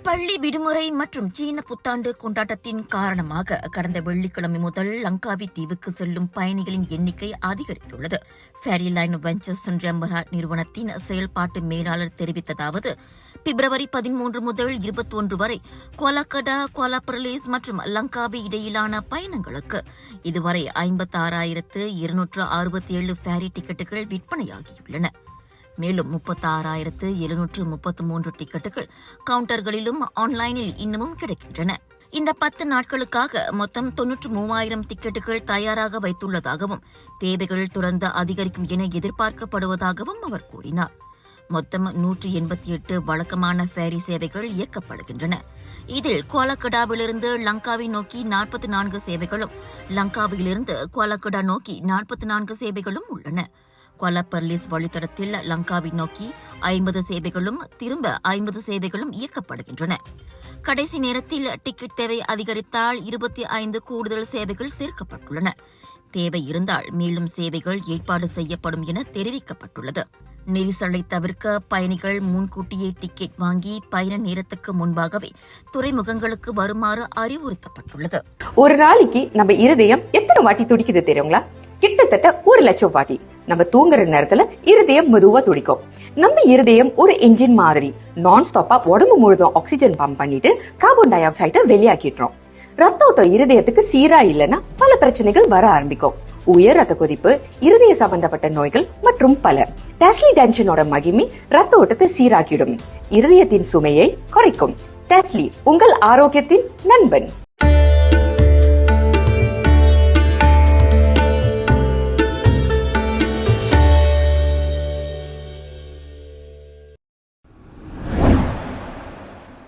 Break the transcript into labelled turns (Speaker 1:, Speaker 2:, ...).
Speaker 1: பள்ளி விடுமுறை மற்றும் சீன புத்தாண்டு கொண்டாட்டத்தின் காரணமாக கடந்த வெள்ளிக்கிழமை முதல் லங்காவி தீவுக்கு செல்லும் பயணிகளின் எண்ணிக்கை அதிகரித்துள்ளது. ஃபேரிலைன் வெஞ்சர்ஸ் நிறுவனத்தின் செயல்பாட்டு மேலாளர் தெரிவித்ததாவது, பிப்ரவரி 13 முதல் 21 வரை கோலாகடா, கோலாபர்லீஸ் மற்றும் லங்காவி இடையிலான பயணங்களுக்கு இதுவரை 56,267 ஃபேரி டிக்கெட்டுகள் விற்பனையாகியுள்ளன. மேலும் 36,733 டிக்கெட்டுகள் கவுண்டர்களிலும் ஆன்லைனில் இன்னமும் கிடைக்கின்றன. இந்த 10 நாட்களுக்காக மொத்தம் 93,000 டிக்கெட்டுகள் தயாராக வைத்துள்ளதாகவும் தேவைகள் தொடர்ந்து அதிகரிக்கும் என எதிர்பார்க்கப்படுவதாகவும் அவர் கூறினார். மொத்தம் 188 வழக்கமான ஃபேரி சேவைகள் இயக்கப்படுகின்றன. இதில் கோலாகடாவிலிருந்து லங்காவை நோக்கி 44 சேவைகளும், லங்காவிலிருந்து கோலாகடா நோக்கி 44 சேவைகளும் உள்ளன. கோலாபர்லீஸ் வழித்தடத்தில் லங்காவை நோக்கி 50 சேவைகளும், திரும்ப 50 சேவைகளும் இயக்கப்படுகின்றன. கடைசி நேரத்தில் டிக்கெட் தேவை அதிகரித்தால் 25 கூடுதல் சேவைகள் சேர்க்கப்பட்டுள்ளன. தேவை இருந்தால் மேலும் சேவைகள் ஏற்பாடு செய்யப்படும் என தெரிவிக்கப்பட்டுள்ளது. நெரிசலை தவிர்க்க பயணிகள் முன்கூட்டியே டிக்கெட் வாங்கி பயண நேரத்துக்கு முன்பாகவே துறைமுகங்களுக்கு வருமாறு அறிவுறுத்தப்பட்டுள்ளது.
Speaker 2: ஒரு நாளைக்கு நம்ம இருதயம் எத்தனை வாட்டி துடிக்குது தெரியுங்களா? கிட்டத்தட்ட 1,00,000 வாட்டி. நம்ம தூங்குற நேரத்துல இருதயம் மெதுவா துடிக்கும். நம்ம இருதயம் ஒரு என்ஜின் மாதிரி நான் ஸ்டாப்பா உடம்பு முழுதும் ஆக்சிஜன் பம்ப் பண்ணிட்டு கார்பன் டை ஆக்சைடை வெளியாக்கிடுறோம். ரத்த ஓட்டம் இருதயத்துக்கு சீரா இல்லைன்னா பல பிரச்சனைகள் வர ஆரம்பிக்கும். உயர் ரத்த கொதிப்பு, இருதய சம்பந்தப்பட்ட நோய்கள் மற்றும் பல. டெஸ்லி டென்ஷனோட மகிமை ரத்த ஓட்டத்தை சீராக்கிடும், இருதயத்தின் சுமையை குறைக்கும். டெஸ்லி, உங்கள் ஆரோக்கியத்தின் நண்பன்.